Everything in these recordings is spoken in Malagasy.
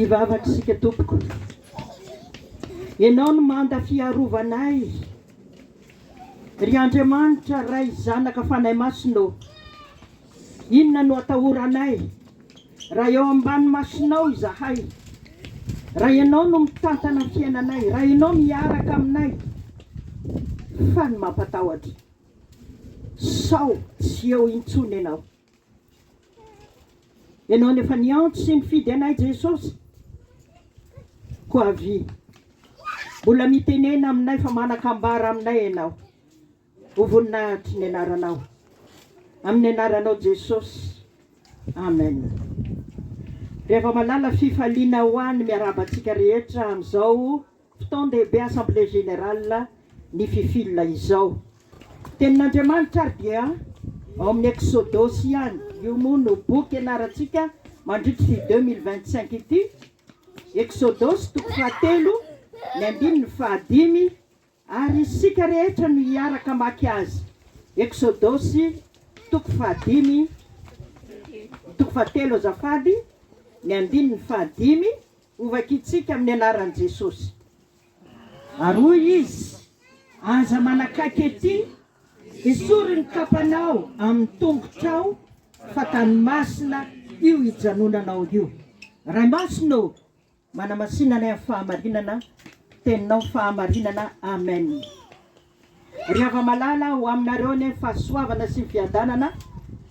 ivavaka isika tompoko. Ianao no manda fiarovanay. Ry Andriamanitra ray zanaka fanahy masonao. Inona no atahoranay? Raha eo ambany masonao izahay. Raha ianao no mitantana ny fiainanay. Raha ianao miaraka aminay. Fa ny mampatahotra. Sao tsy eo intsony ianao. Ianao nefa niantso sy nifidy anay Jesosy. Koa avy. Mbola mitenena aminay fa manakambara aminay ianao. Ho voninahitry ny anaranao. Amin'ny anaranao Jesosy. Amen. Rehefa malala fifaliana ho any miarabantsika rehetra amin'izao fotoan-dehibe Assemblée Générale ny fifilina izao. Tenin'Andriamanitra ary dia ao amin'ny Exodosy ihany. Io moa no boky ianarantsika mandritra 2025 ity. Exodosy 3:5 ary isika rehetra no hiaraka mamaky azy. Exodosy 3:5 azafady 5 ovakitsika amin'ny anaran'i Jesosy. Aroy izy aza manakaiky ety esory ny kapanao amin'ny tongotrao fa tany masina io hijanonanao io. Ray masino manamasinanay amin'ny fahamarinana teninao fahamarinana. Amen. Ry hava-malala ho aminareo ny fahasoavana sy ny fiadanana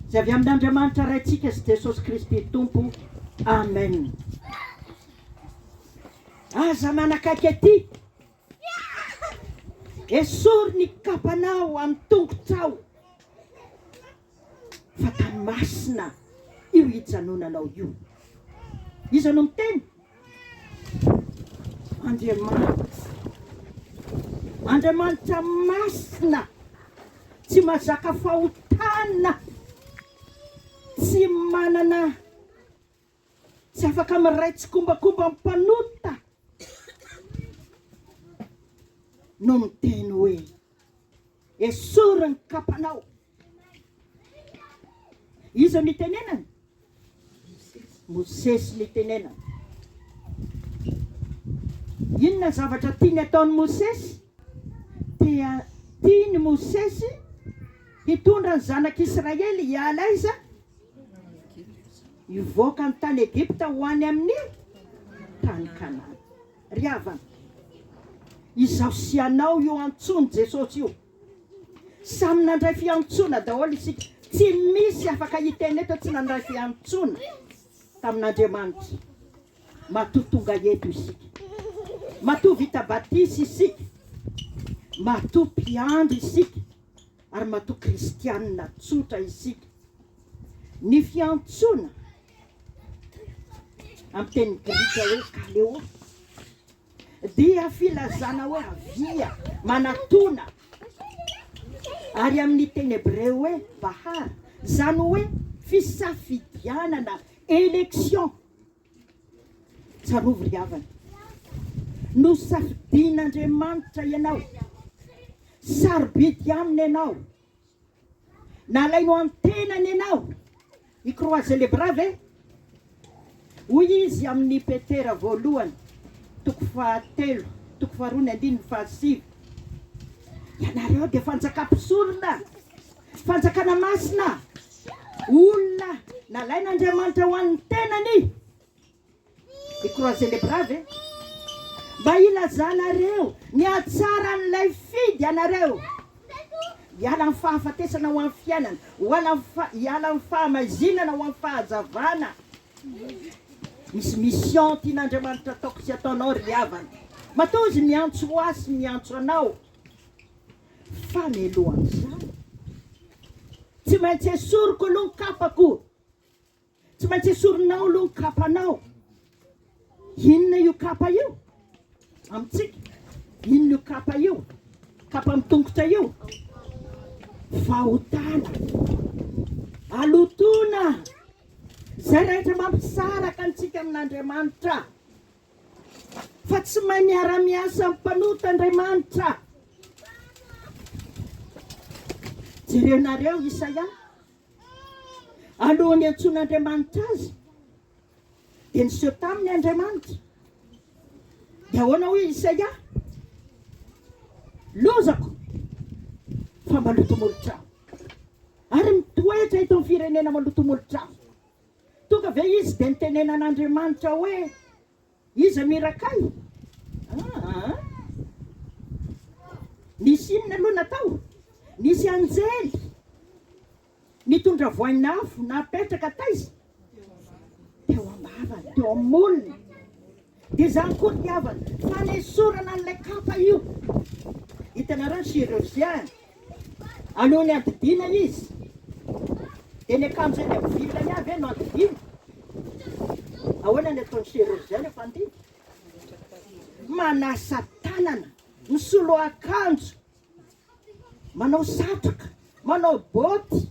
izay avy amin'Andriamanitra raintsika sy Jesosy Kristy Tompo. Amen. Aza manakaiky ety esory ny kapanao amin'ny tongotrao fa tany masina io hijanonanao io. Iza no miteny? Andriamanitra masina, tsy mazaka fahotana, tsy manana, tsy afaka miraitsy kombakomba mpanota no miteny hoe esory ny kapanao. Iza ny tenenany? Mosesy ny tenenany. Inona zavatra tiany ataony Mosesy? Tiany Mosesy hitondra ny zanak'Israely hiala aiza? Hivoaka ny tany Egypta ho any amin'ny tany Kanana. Ry havana, izao sy anao io antsony Jesosy io. Samy nandray fiantsona daholo isika. Tsy misy afaka hiteny eto tsy nandray fiantsona tamin'Andriamanitra. Matoa tonga eto isika. Matoa vita batisy isika. Matoa mpiandry isika. Ary matoa kristianina tsotra isika. Ny fiantsona amin'ny teny grika hoe kaleo dia filazana hoe avia, manatona. Ary amin'ny teny hebreo hoe bahar, zany hoe fisafidianana, élection. Tsarovy ry havana. Nosafidin'Andriamanitra ianao, sarobidy aminy ianao, nalaino antenany ianao. I croise les bras ve? Hoy izy amin'ny Petera voalohany 2:7 ianareo dia fanjakam-pisorona, fanjakana masina, olona nalain'Andriamanitra ho an'ny tenany. I croise les bras ve? Mba ilazanareo ny hatsaran'ilay fidy anareo. Hiala amin'ny fahafatesana ho amin'ny fiainana, hiala amin'ny fahamazinana ho amin'ny fahazavana. Misy mission tian'Andriamanitra ataoko sy ataonao ry havana. Matoa izy miantso ho azy sy miantso anao. Fa mialohan'izany tsy maintsy esoriko aloha ny kapako. Tsy maintsy esorinao aloha ny kapanao. Inona io kapa io? Amintsika, inona io kapa io? Kapa mitongotra io? Fahotana, alotona, zay rehetra mampisaraka antsika amin'Andriamanitra. Fa tsy mahay miara-miasa amin'ny mpanota Andriamanitra. Jerenareo Isaia, alohan'ny antson'Andriamanitra azy, dia niseho taminy Andriamanitra. Dia ahoana hoe Isaia, lozako fa maloto molotrano, ary mitoetra ito amin'ny firenena maloto molotrano. Tonga ve izy dia nitenenan'Andriamanitra hoe iza mirakay? Nisy inona aloha natao? Nisy anjely nitondra voainafo napetraka taiza teo ambavany, teo amolony. Dia zany koa tiavana fanesorana an'ilay kapa io. Hitanareo chirurgien alohan'ny andidiana izy dia ny akanjo eny amin'ny vilany avy no andidiana. Ahoana ny ataon'ny chirurgien rehefa andidy? Manasa tanana, misolo akanjo, manao satroka, manao boty,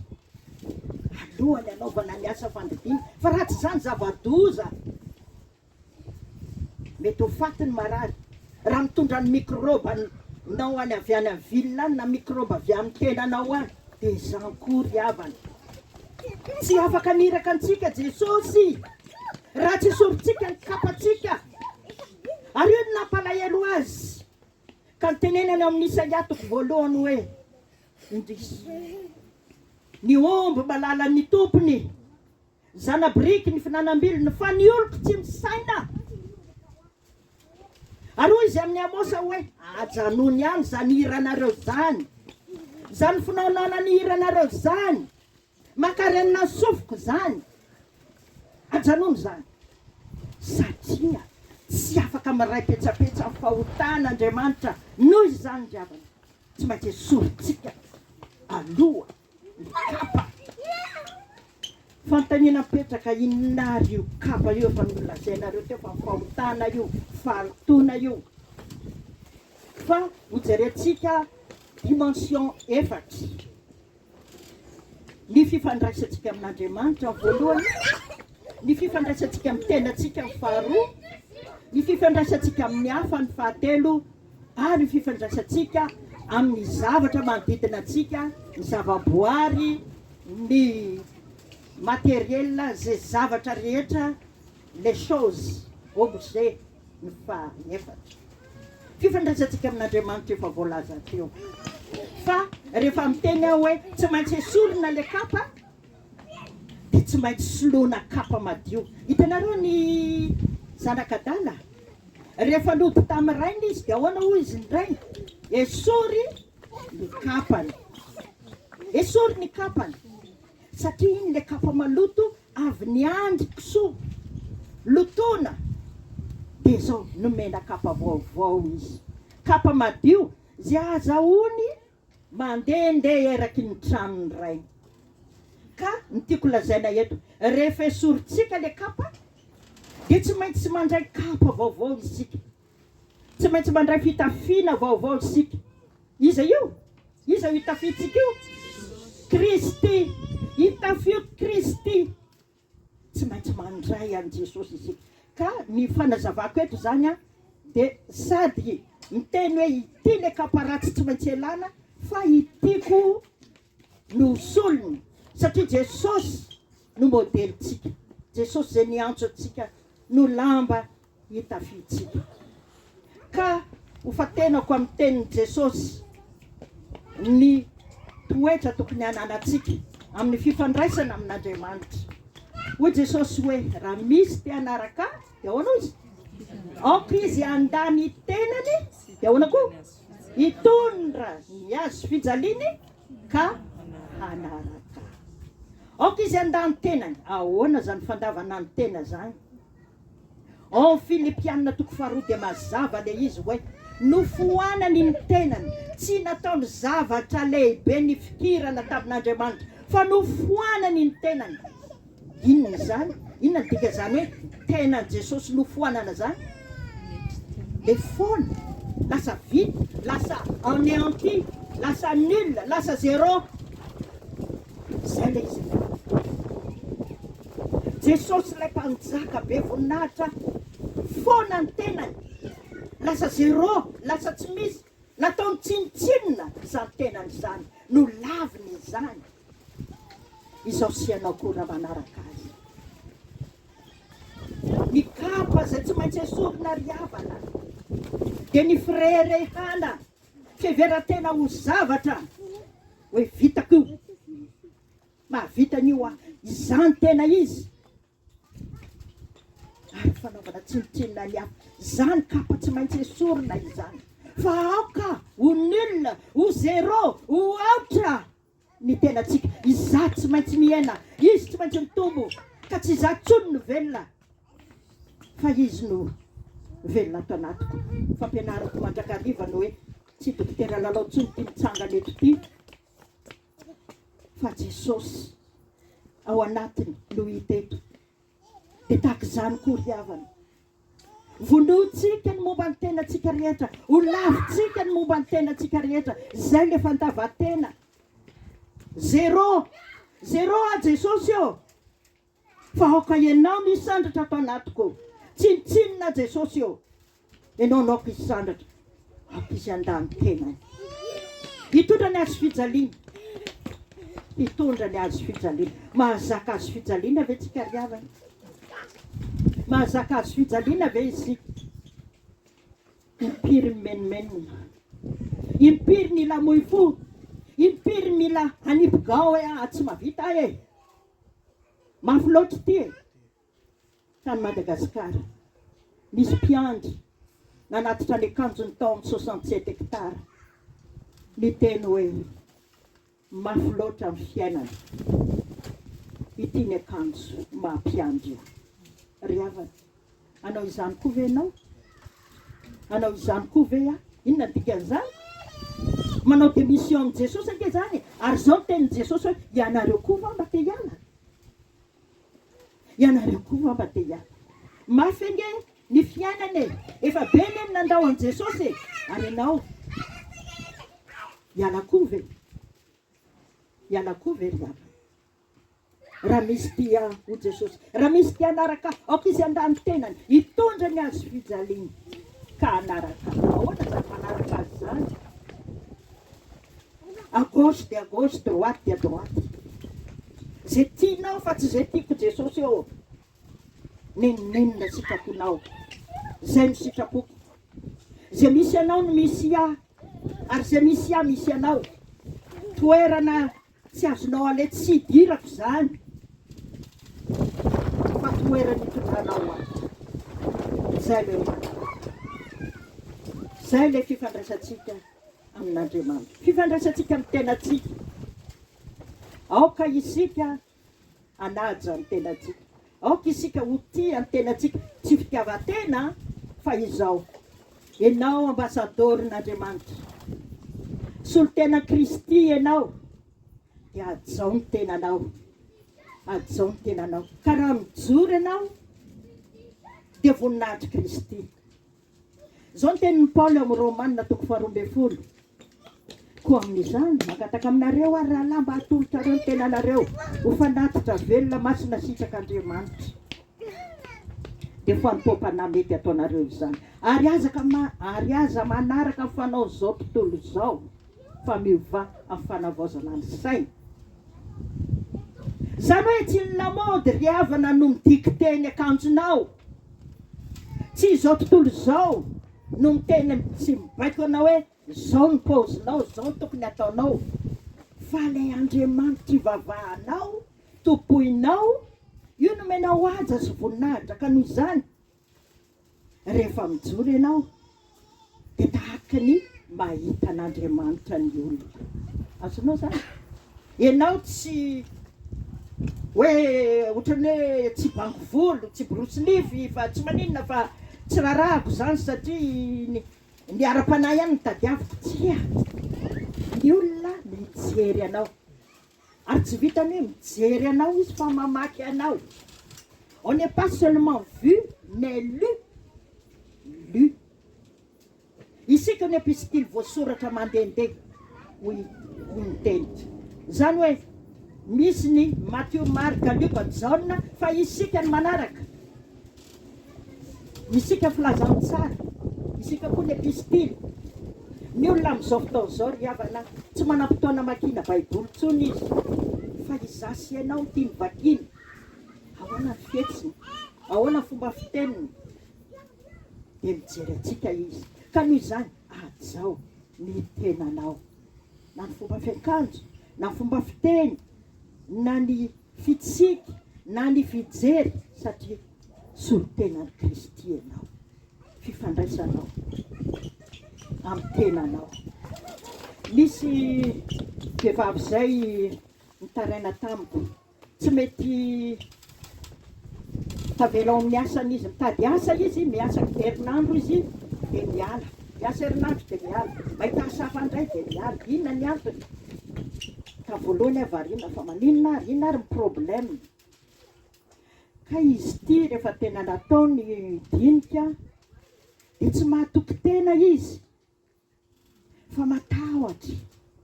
alohany anaovana ny asa fandidiana. Fa raha tsy izany zava-doza, mety ho fatiny marary. Raha mitondra ny mikroba nao any avy any amin'ny vilona any na mikroba avy amin'ny tenanao any, dia izany koa ry havana. Tsy afaka niraka antsika Jesosy raha tsy sorintsika ny kapatsika. Ary io no nampalahelo azy ka nitenenany amin'ny Isaia toko voalohany hoe indrisy ny omby malala ny tompony, zanabiriky ny finanam-bilony, fa ny oloko tsy misaina. Ary hoy izy amin'ny Amosa hoe ajanony ihany zany hiranareo zany, zany finaonana ny hiranareo zany, makarenina sofiko zany, ajanony zany. Satria tsy afaka maray petsapetsa amin'ny fahotan'Andriamanitra noho izany javana. Tsy maintsy esorintsika aloha ny kapa. Fanontaniana mipetraka inona io kapa io efa nolazainareo teo fa fahotana io, fahalotona io. Fa hojerentsika dimension efatra. Ny fifandraisantsika amin'Andriamanitra voalohany, ny fifandraisantsika amin'ny tenantsika ny faharoa, ny fifandraisantsika amin'ny hafa ny fahatelo, ary ny fifandraisantsika amin'ny zavatra manodidina antsika, ny zavaboary, ny matériel, zay zavatra rehetra, les choses, objet, ny fahaefatra. Fifandraisantsika amin'Andriamanitra efa voalaza teo. Fa rehefa miteny aho hoe tsy maintsy esorina le kapa, dia tsy maintsy soloana kapa madio. Hitanareo ny zanak'Adala, rehefa lody tamin'ny rainy izy, dia ahoana hoy izy ny rainy? Esory ny kapany, esory ny kapany. Satria iny le kapa maloto avy niandry kisoa, lotona, dia zao nomena kapa vaovao izy. Kapa madio zay azahoany mandehandeha eraky ny tranony rainy. Ka ny tiako lazaina eto, rehefa esorintsika le kapa, dia tsy maintsy mandray kapa vaovao isika, tsy maintsy mandray fitafiana vaovao isika. Iza io? Iza io hitafiantsika io? Kristy. Hitafio Kristy. Tsy maintsy mandray an' Jesosy isika. Ka ny fanazavako eto zany a, dia sady miteny hoe ity le kapa ratsy tsy maintsy elana, fa itiko no solony. Satria Jesosy no modelitsika, Jesosy zay niantso atsika no lamba hitafiantsika. Ka ho fatenako amin'ny tenin'i Jesosy ny toetra tokony hananantsika amin'ny fifandraisana amin'Andriamanitra. Hoy Jesosy hoe raha misy te hanaraka, dia ahoana izy? Aoka izy andany tenany, dia ahoana koa? Hitondra ny azo fijaliany ka hanaraka. Aoka izy andany tenany, ahoana zany fandavana ny tena zany? Ao Filipianina toko faharoa dia mazava le izy hoe nofoanany ny tenany, tsy nataony zavatra lehibe ny fikirana tamin'Andriamanitra, fa nofoanany ny tenany. Inona zany? Inona dika zany hoe tenany Jesosy nofoanana zany? Le foana, lasa vide, lasa anéanti, lasa nul, lasa zéro. Zay le izy. Jesosy ilay mpanjaka be voninahitra, foana ny tenany, lasa zéro, lasa tsy misy, nataony tsinitsinina zany tenany zany, no laviny zany. Izao sianao koa raha manaraka azy. ny kapa zay tsy maintsy esorina riavana, dia ny firerehana fiheveran-tena ho zavatra hoe vitako io, mahavitany io izany tena izy, ary fanaovana tsinotsinona ny hafa, zany kapa tsy maintsy esorina izany. Fa aoka ho nul, ho zéro, ho aotra ny tenantsika, izaho tsy maintsy miaina, izy tsy maintsy mitombo, ka tsy izaho tsony no velona fa izy no velona ato anatiko. Fampianarako mandrakarivana hoe tsy dokotera lalao tsony ty mitsangana eto ty, fa Jesosy ao anatiny no hita eto. Dia tahaka izany koa ry havana, vonoatsika ny momba ny tenantsika rehetra, ho lavitsika ny momba ny tenantsika rehetra, zay le fandavan-tena. Zéro, zéro a Jesosy eo, fa aoka ianao misy sandratra ato anatiko, tsinotsinona Jesosy eo, ianao naoka izy sandratra, aoka izy andany tenany. Hitondra ny azo fijaliana, hitondra ny azo fijaliana, mahazaka azo fijaliana ve tsika ry havana? Mahazaka azo fijaliana ve isika? Impiry menomenona, impiry ny lamoy fo, impiry mila hanipogao hoe tsy mahavita ahy e, mafy loatra ty e. Tany Madagasikara misy mpiandry nanatitra ny akanjony tao amin'ny 67 hectara, miteny hoe mafy loatra amin'ny fiainana ity ny akanjo mampiandry io. Ry havana, anao izany koa ve ianao? Anao izany koa ve a? Inona ny dikan'izany? Manao démission amin'ny Jesosy ange zany, ary zao tenin' Jesosy hoe ianareo koa va mba te hiala, ianareo koa va mba te hiala. Mafy ange ny fiainana e, efa be ny nandao an' Jesosy e, ary ianao hiala koa ve? Hiala koa ve ry havana? Raha misy tia ho Jesosy, raha misy tia anaraka aoka izy andany tenany, hitondra ny azo fijaliana, ka anaraka ahoana zany manaraka azy zany? À gauche dia à gauche, droite dia droite, zay tianao fa tsy zay tiako Jesosy eo, nenonenona sitraponao, zay no sitrapoko. Zay misy anao no misy ahy, ary zay misy ahy misy anao, toerana tsy azonao alety tsy hidirako zany, fa toerana hitondranao ahy. Zay le zay le fifandraisantsika amin'Andriamanitra, fifandraisantsika amin'ny tenatsika. Aoka isika anaja ny tenatsika, aoka isika ho tia ny tenatsika, tsy fitiavan-tena fa izao, ianao ambasadorin'Andriamanitra, solon-tena Kristy ianao, dia ajao ny tenanao, ajao ny tenanao, ka raha mijoro ianao dia voninahitry Kristy. Zao ny tenin'ny Paoly amin'ny Romanina 12:12, koa amin'izany makataka aminareo ary raha lamba atolotrareo ny tenanareo, ho fanatitra velona masina sitrak'Andriamanitra, dia fanompoam-panahy mety ataonareo izany, ary aza manaraka amin'ny fanao zao tontolo zao, fa miova amin'ny fanavaozana ny saina. Zany hoe tsy ny lamody ry havana no midikte ny akanjonao, tsy izao tontolo zao no miteny tsy mibaiko anao hoe zao ny paozinao, zao tokony ataonao, fa le Andriamanitra ivavahanao, topoinao, io no menao aja sy voninahitra. Ka noho izany rehefa mijoro ianao dia tahaka ny mahita an'Andriamanitra ny olona. Azonao zany? Ianao tsy hoe ohatrany hoe tsy bango volo, tsy borosy nify, fa tsy maninona, fa tsy rarahako zany satria ny ara-panahy ihany ny tadiaviko. Tsia, ny olona mijery anao, ary tsy vitany hoe mijery anao izy fa mamaky anao. On n'est pas seulement vu, mais lu. Isika ny epistily voasoratra mandehandeha hoy ny teny. Zany hoe misy ny Matthieu, Marc, Luc, Jean, fa isika ny manaraka. Isika filazany tsara, isika koa ny epistily. Ny olona amin'izao fotoana izao ry havana tsy manam-potoana makina baiboly tsony izy, fa izasy ianao tia mivakina, ahoana ny fihetsiny, ahoana fomba fiteniny dia mijery atsika izy ka noho izany zao ny tenanao na ny fomba fiakanjo na ny fomba fiteny na ny fitsiky na ny fijery satria solo-tenan'ny Kristy ianao fifandraisanao amin'ny tenanao. Misy vehivavy zay nitaraina tamiko tsy mety tavela ao amin'ny asany izy mitady asa izy miasa herinandro izy dia miala miasa herinandro dia miala mahita asa hafa indray dia miala inona ny antony ka voalohany avariana fa maninona ary ina ary ny problème ka izy ty rehefa tena nataony dinika dia tsy mahatoky tena izy fa matahotra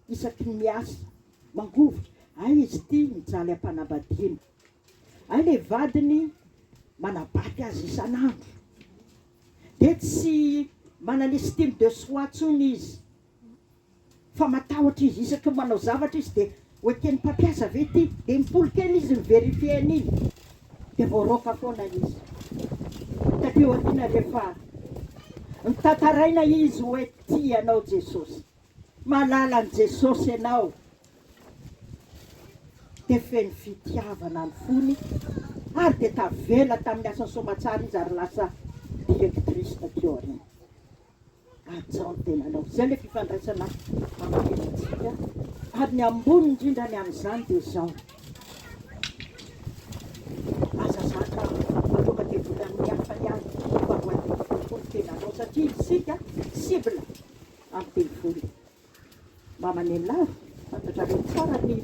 isaky ny miasa mangovotra ay izy ty mijaly ampanambadiana ay le vadiny manabaty azy isan'andro dia tsy manana estime de soi tsony izy fa matahotra izy isaky manao zavatra izy dia oekeny mpampiasa ve ty dia mipolokely izy miverifie an'iny dia voaroka foana izy satria oatiana rehefa mitantaraina izy hoe ty ianao Jesosy malala an' Jesosy ianao dia feno fitiavana ny fony ary dia tavela tamin'ny asany somatsara izy ary lasa directrice takeo areny atsao ny tenanao zay le fifandraisana amin'ntsika ary ny ambony indrindra ny amin'izany dia zao azazaka aloka dia vola amin'ny hafa ihany fahoaty tenanao satria isika cible amin'ny telefony mba maneny lava fantatrareo tsara ny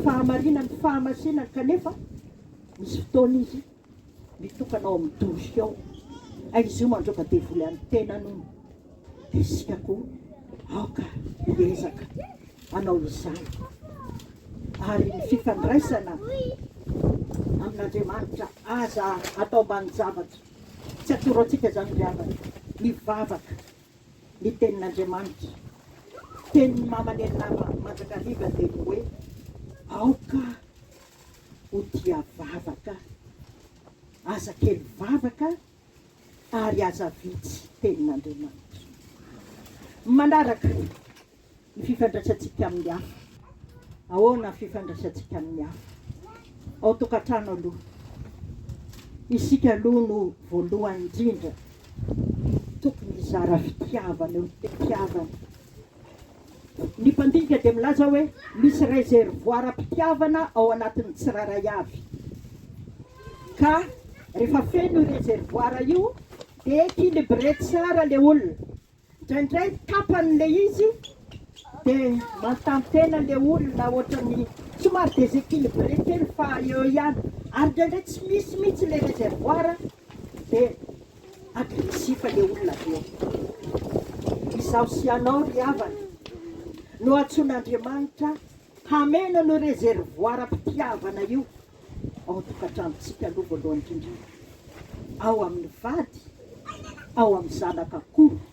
fahamarinany fahamasinany kanefa misy fotoana izy mitokanao amin'ny dosy ao izy io mandroka devoly amin'ny tenanao dia isika koa aoka hiezaka anao izany ary ny fifandraisana amin'Andriamanitra aza atao mbany zavatra tsy atoro antsika zany riavana mivavaka ny tenin'Andriamanitra tenin'ny mamaneny nama Manjakariva dia hoe aoka ho dia vavaka aza kely vavaka ary aza vitsy tenin'Andriamanitra manaraka ny fifandraisantsika amin'ny hafa ahoana fifandraisantsika amin'ny hafa ao tokantrano aloha isika aloha no voalohany indrindra tokony hizara fitiavana eo fitiavana ny mpandinika dia milaza hoe misy réservoir mpitiavana ao anatin'ny tsiraray avy ka rehefa feno réservoir io dia équilibré tsara le olona indraindray tapan'le izy dia mantantena le olona ohatrany somary déséquilibré kely fa eo ihany ary indraindray tsy misy mihitsy le réservoir dia agressifa le olona eo izaho sy anao ry havana no antson'Andriamanitra hamena no réservoir mpitiavana io ao tokantranontsika aloha voalohany indrindra ao amin'ny vady ao amin'ny zanaka koa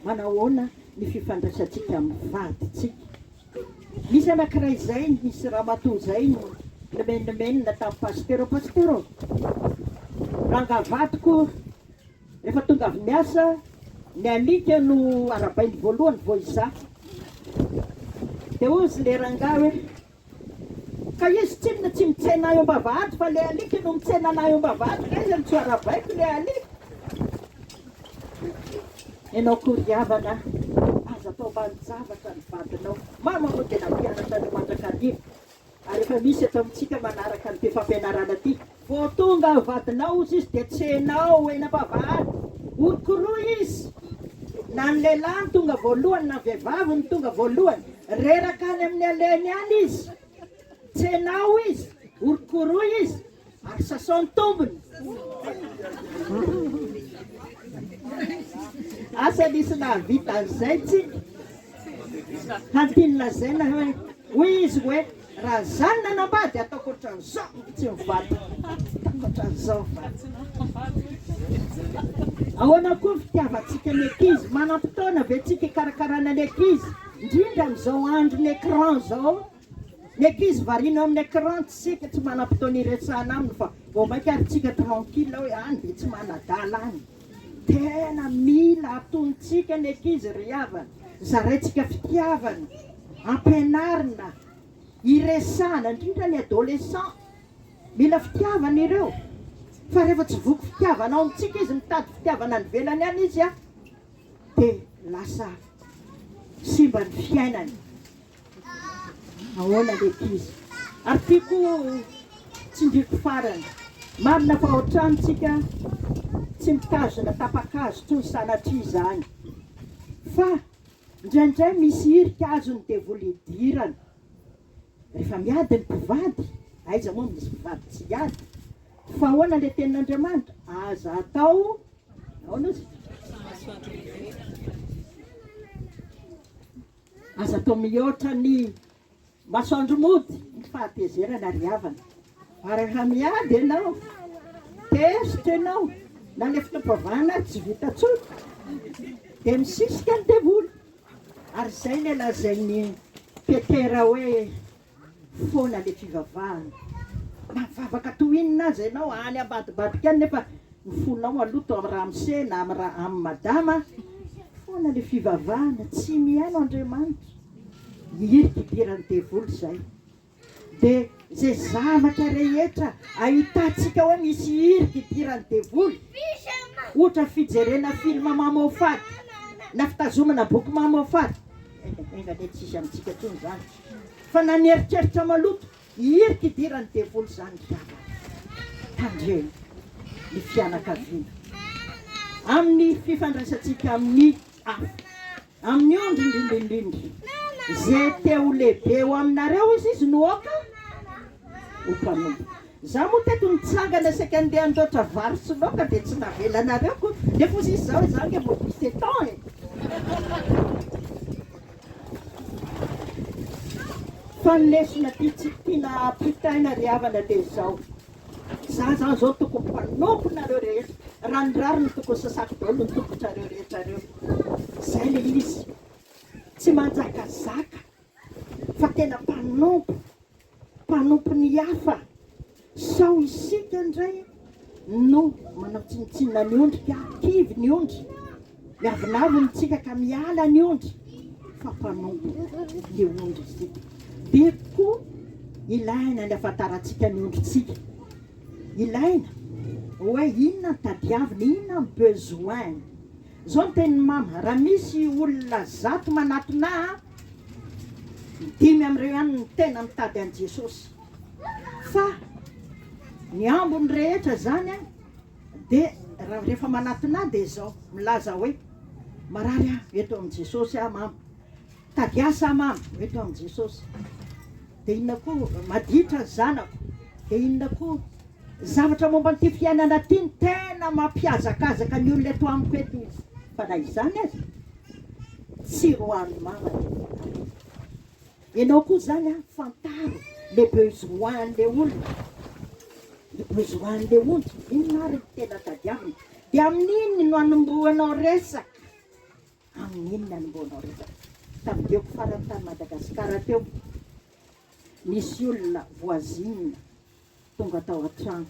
manahoana ny fifandraisantsika amin'ny vaditsika misy anankiray zay misy ramatoa zay nomenina tamin'ny pastero rangavadiko rehefa tonga avy miasa ny alika no arabainy voalohany vao iza dia ozy le rangahy hoe ka izy tsinona tsy mitsena eo ambavahady fa le alika no mitsena anay eo ambavahady ka izy mitso arabaiko le alika ianao koriavana aza atao mbany zavatra ny vadinao mama moa dia nampianatra ny Manjakariva ary efa misy atao amintsika manaraka ny mpifampianarana aty vao tonga vadinao izy dia tsenao eny ambavahady orokoroa izy na ny lehilahy ny tonga voalohany na vehivavy ny tonga voalohany reraka any amin'ny aleny any izy tsenao izy orokoroa izy ary sasany tombony asa nisy nahavita an'izay tsika hantiny lazaina hoe hoy izy hoe raha zany nanambady ataoko ohatran'izao tsy mivady ataoko ohatran'izao ahoana koa fitiavantsika ny ankizy manam-potoana ve tsika hikarakarana ny ankizy indrindra amin'izao andro ny écran zao Ny ankizy varina amin'ny écran tsika tsy manam-potoana iresahana aminy fa vao maika ary tsika tranquille hoe any dia tsy manadala any. Tena mila atontsika ny ankizy ry havana, zaraintsika fitiavana, ampianarina, iresahana, indrindra ny adolescent. Mila fitiavana ireo. Fa rehefa tsy voky fitiavana ao amintsika izy mitady fitiavana ny velany any izy dia lasa simba ny fiainany. Ahoana ny ankizy. Ary tiako tsindriko farany. Marina fa ohatrantsika tsy mitazona tapa-kazo toy ny sanatria izany. Fa indraindray misy hirika azony devoly idirana. Rehefa miady ny mpivady, aiza moa misy mpivady tsy hiady. Fa ahoana ilay tenin'Andriamanitra? Aza atao, ahoana izy? Aza atao mihoatra ny masoandro mody, ny fahatezerana ry havana. Ary rehefa miady ianao, tezitra ianao, na le fitampavana tsy vita tsotra, dia misisika ny devoly. Ary izay ny lazain'ny Petera hoe foana le fivavahana. Mavavaka tohinina azy ianao any ambadibadika any nefa ny fonao aloto amin'ny Ramsey na amin'ny madama. Foana le fivavahana, tsy mihaino Andriamanitra. Hirika idiran'ny devoly izay. Dia izay zavatra rehetra ahitantsika hoe misy hirika idiran'ny devoly. Ohatra fijerena film mamofady na fitazomana boky mamofady. Engane tsisy amintsika toy izany. Fa na ny eritreritra maloto, hirika idiran'ny devoly izany zavatra. Tandreny ny fianakaviana. Amin'ny fifandraisantsika amin'ny hafa. Amin'ny ondry indrindra. Zay teo lehibe ho aminareo izy no oka ho mpanompo. Za moa teto nitsangana saika andeha andoatra vary sy laoka dia tsy navelanareo koa. Nefa izy izao izany mbo 17 ans e. Fa ny lesona tiana pitaina ry havana dia izao. Za zao tokony mpanomponareo rehetra. Ranondraro no tokony sasako daholo ny tompontrareo rehetrareo. Zay le izy. Tsy manjakazaka fa tena mpanompo ny hafa. Sao isika indray no manao tsinitsinina ny ondry ka kivy ny ondry. Miavinavy mitsika ka miala ny ondry. Fa mpanompo ny ondry isika. Dia koa ilaina ny afantarantsika ny ondritsika. Ilaina hoe inona ny tadiavina, inona ny besoin. Zao ny tenin'ny mama, raha misy olona zato manatona, 5 amin'ireo ihany ny tena mitady an' Jesosy. Fa ny ambony rehetra zany dia rehefa manatona dia izao milaza hoe marary eto amin'i Jesosy mama, tady asa mama eto amin'i Jesosy. Dia inona koa maditra zanako, dia inona koa zavatra momba n'ity fiainana ity ny tena mampiazakazaka ny olona eto amiko eto izy. Fa na izany azy tsy roan'ny mama. Ianao koa zany fantaro le besoin le olona, le besoin le ondry. Inona ary tena tadiavina. Dia amin'iny no anomboanao resaka. Amin'iny no anomboanao resaka. Tamin'ireo farany tany Madagasikara teo, nisy olona voisine tonga tao an-trano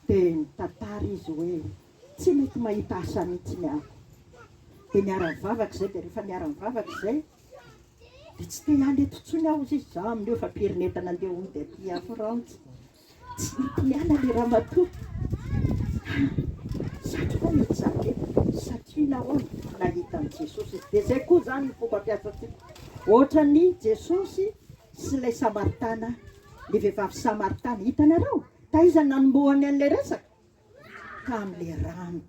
dia nitantara izy hoe tsy mety mahita asa mihitsy ny ako. Dia niara-mivavaka izay, dia rehefa niara-mivavaka izay dia tsy te hiala eto intsony aho izy. Za amin'io efa pirinetana andeha hody aty Frantsa. Tsy mety miala le ramatoa. Satroka mety zany satria nahoana nahita an'i Jesosy. Dia izay koa zany ny fomba fampiasantsika. Ohatra ny Jesosy sy ilay Samaritana, ny vehivavy Samaritana, hitanareo taiza nanombohany an'ilay resaka tamin'ilay rano.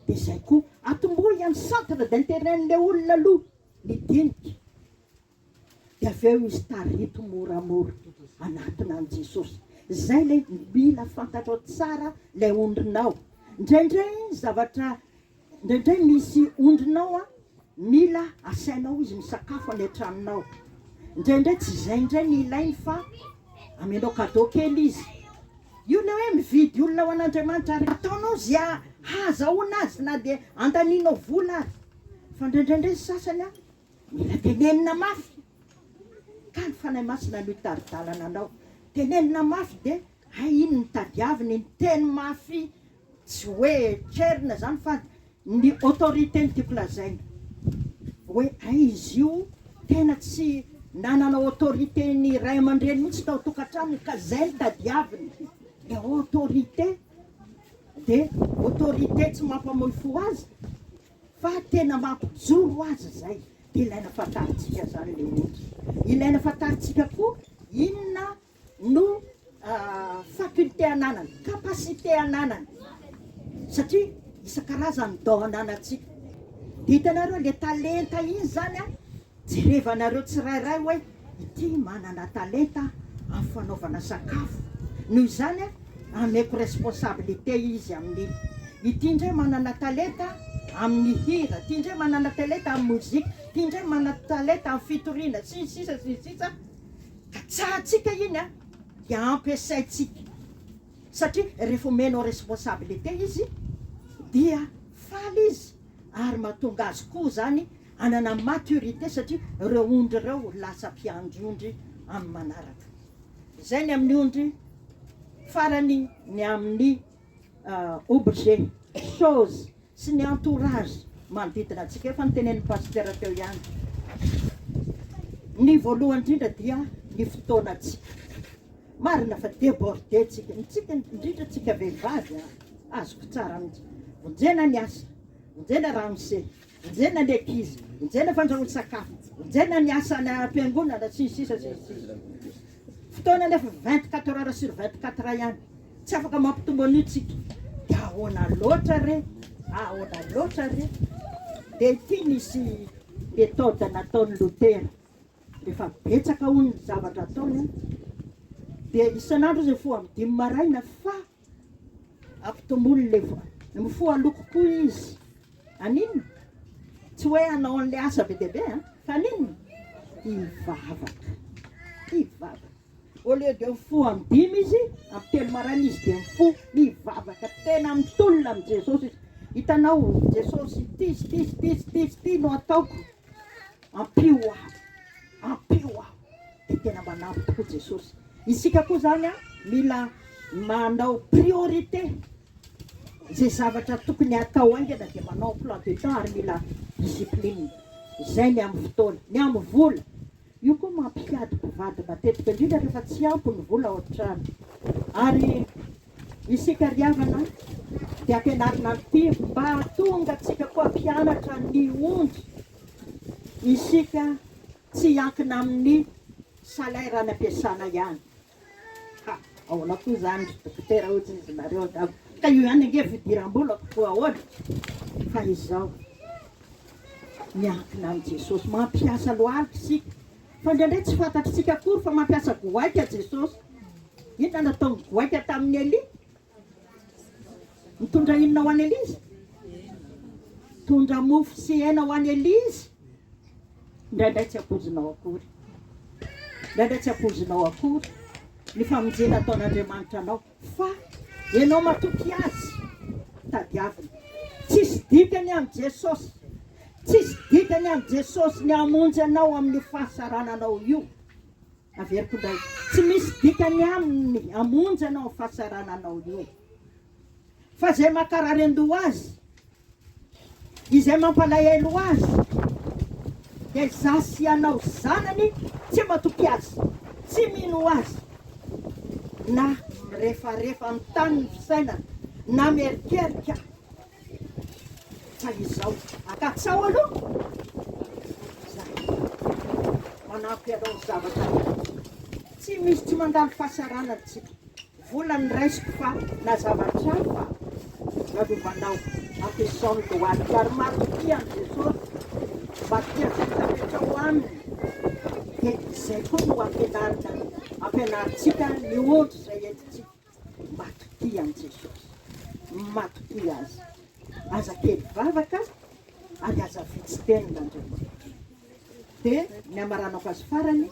Dia izay koa atombohy amin'ny centre d'intérêt-n'ilay olona aloha nidinika. Dia avy eo izy tarito moramora anatina an'i Jesosy. Izay ilay mila fantatrao tsara ilay ondrinao. Indraindray misy ondrinao mila asainao izy misakafo any an-tranonao. Indraindray tsy izay indray ny ilainy fa amenao cadeau kely izy. Io ilay hoe mividy olona ho an'Andriamanitra ary ataonao izay hahazahoana azy na dia andanianao vola azy. Fa indraindray sasany mila tenenina mafy. ka ny fanahy masina no hitaridalana anao. Tenenina mafy dia ino ny tadiaviny ny teny mafy tsy hoe tserina zany fa ny autorité ny tiako lazaina hoe izy io tena tsy nanana autorité ny ray aman-dreny mihitsy tao tokantranony ka zay ny tadiaviny. Le autorité dia autorité tsy mampamoy fo azy fa tena mampijoro azy zay. Dia ilaina fantaritsika zany le olona. Ilaina fantaritsika koa inona no faculté ananany, capacité ananany, satria isan-karazany dao ananantsika. Dia hitanareo le talenta iny zany a, jerevanareo tsirairay hoe ity manana talenta amin'ny fanaovana sakafo, noho izany a ameko responsabilité izy amin'iny. Ity indray manana talenta amin'ny hira, ity indray manana talenta amin'ny mozika, ity indray manana talenta amin'ny fitoriana, sisa ka tsahatsika iny a dia ampiasaitsika, satria rehefa omenao responsabilité izy dia faly izy, ary mahatonga azy koa zany anana maturité, satria reo ondry reo lasa mpiandry-ondry amin'ny manaraka. Zay ny amin'ny ondry farany ny amin'ny objet, chose sy ny entourage manodidina antsika. Efa nytenen'ny pasteur teo ihany. Ny voalohany indrindra dia ny fotoanatsika. Marina fa débordé tsika indrindra tsika vehivavy azoko tsara mihitsy. Vonjena ny asa, vonjena ramose, vonjena ny ankizy, vonjena fandrahoana sakafo, vonjena ny asa ny ampiangonana sisa. Fotoana nefa 24 heures sur 24 ihany. Tsy afaka mampitombo an'itsika. Dia ahoana loatra re. Dia ity nisy méthode nataon'ny Lutera. Rehefa betsaka hono ny zavatra ataony, dia isan'andro izy mifoha amin'ny 5 maraina fa ampitomboly le mifoha aloko koa izy. Aninona? Tsy hoe hanao an'le asa be dia be, fa aninona? Hivavaka. Au lieu de mifoha amin'ny 5 izy, amin'ny 3 maraina izy dia mifoha hivavaka tena mitolona amin'ny Jesosy izy. Hitanao Jesosy ty no ataoko, ampio aho. Dia tena manampy tokoa Jesosy. Isika koa zany a mila manao priorité zay zavatra tokony atao aingana, dia manao plan de temps ary mila discipline. Zay ny amin'ny fotoana, ny amin'ny vola. Io koa mampiady mpivady matetika indrindra rehefa tsy ampy ny vola ao an-trano. Ary isika riavana dia ampianarina an'ity mba hahatonga atsika koa mpianatra ny ondry. Isika tsy ankina amin'ny salaire any ampiasana ihany. Ahoana koa zany dokotera ohatrany izy nareo ka io ihany ange fidiram-bolako koa ahoana. Fa izao miankina amin'ny Jesosy, mampiasa lohalika isika. Fa indraindray tsy fantatritsika akory fa mampiasa goaika Jesosy. Inona nataony goaika tamin'ny Elia? Mitondra inona ho an'ny Elia izy? Tondra mofo sy hena ho an'ny Elia izy. Indraindray tsy ampozinao akory ny famonjena ataon'Andriamanitra anao, fa ianao matoky azy tadiavina. Tsisy dikany amin'ny Jesosy, tsisy dikany amin'ny Jesosy ny hamonjy anao amin'ny fahasarananao io. Averiko indray, tsy misy dikany aminy hamonjy anao amin'ny fahasarananao io. Fa zay makarary-ndoha azy, izay mampalahelo azy, dia zasy anao zanany tsy matoky azy, tsy mino azy, na rehefa amin'ny tany ny fisainana, na mierikerika. Fa izao akatsao aloha manampy anao zavatra. Tsy misy tsy mandalo fahasarana tsika. Vola ny raisiko fa na zavatra fa nalovanao ampiasao ny dohalika ary matokia ny Jesosy mba tia fitapetra ho aminy. Dia izay koa no ampianaritsika ny ondry izay entitsika. Matokia ny Jesosy, matokia azy. Aza kely vavaka ary aza vitsy teny n'Andriamanitra. Dia ny amaranako azy farany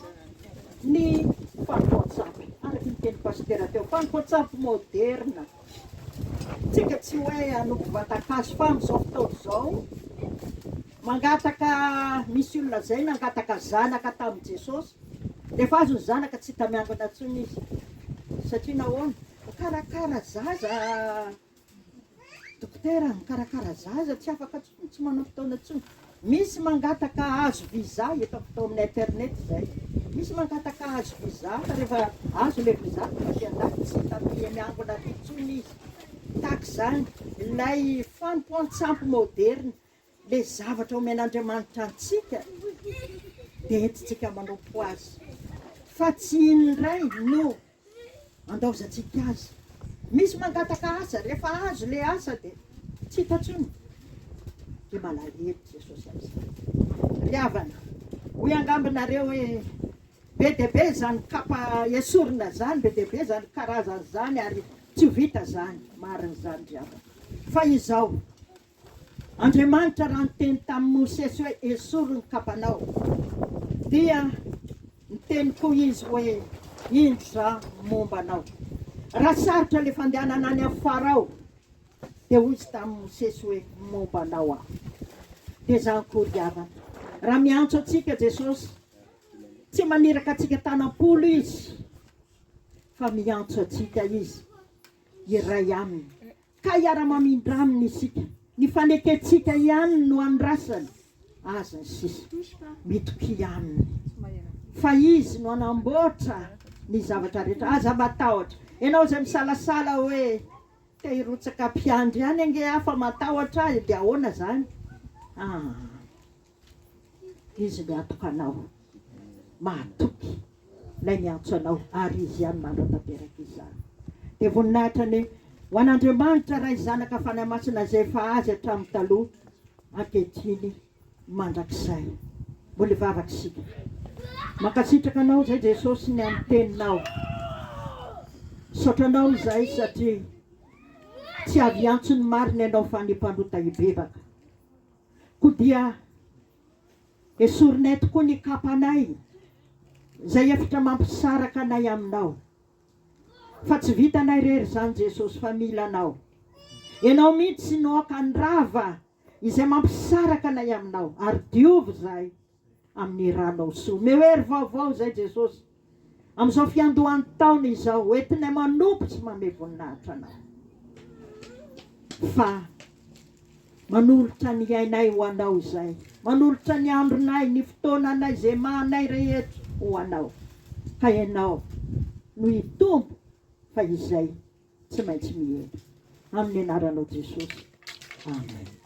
ny fampipoatsapy, araky ny teny pasteur teo, fampipoatsapy moderna. Tsika tsy hoe hanoko vatan-kazo fa amin'izao fotoana izao mangataka, misy olona zay nangataka zanaka tamin'i Jesosy rehefa azo ny zanaka tsy hita miangona antsony izy satria nahoana mikarakara zaza dokotera mikarakara zaza tsy afaka tsony tsy manao fotoana tsony misy mangataka azo viza eto am'fotao amin'ny internet zay misy mangataka azo viza fa rehefa azo le viza fasiandaky tsy hita miangona ty tsony izy tahaky zany ilay fanompoan-tsampy moderna le zavatra omen'Andriamanitra antsika dia entitsika manompo azy fa tsy indray no andaozantsika azy misy mangataka asa rehefa azo le asa dia tsy hita tsony dia malahelo Jesosy am'izany riavana hoy angambinareo hoe be dia be zany kapa esorina zany be dia be zany karazany zany ary tsy ho vita zany marina zany riavana fa izao Andriamanitra raha niteny tamin'ny Mosesy hoe esoriny kapanao dia niteny koa izy hoe indro za momba anao raha sarotra le fandehanana any amin'ny Farao dia hoy izy tamin'ny Mosesy hoe momba anao aho dia zany koa riavana raha miantso atsika Jesosy tsy maniraka atsika tanam-polo izy fa miantso atsika izy iray aminy ka hiara-mamindra aminy isika ny faneketsika ihany no andrasany aza ny sisa mitoky aminy fa izy no anamboatra ny zavatra rehetra aza matahotra ianao zay misalasala hoe te hirotsaka mpiandry ihany ange afa matahotra azy dia ahoana zany izy ny atoka anao mahatoky lay miantso anao ary izy ihany mandro tanteraka izany dia voninahitra ny ho an'Andriamanitra raha izanaka fanamasina zay efa azy hatramin'ny taloha ankehitriny mandrakizay mbola hivavaka isika mankasitraka anao zay Jesosy ny amin'ny teninao saotranao izay satria tsy avy antso ny marina ianao fa ny mpandrota hibebaka koa dia esorinay tokoa ny kapanay zay efitra mampisaraka anay aminao fa tsy vitanay rery zany Jesosy fa mila anao ianao mihitsy noaka ny rava izay mampisaraka anay aminao ary diovy zay amin'ny ranao soa mehoery vaovao zay Jesosy amin'izao fiandohan'ny taona izao hoentinay manompo tsy manome voninahitra anao fa manolotra ny ainay ho anao zay manolotra ny andronay ny fotoananay zay mahanay rehetra ho anao ka ianao no hitombo fa izay tsy maintsy mihena amin'ny anaranao Jesosy amen.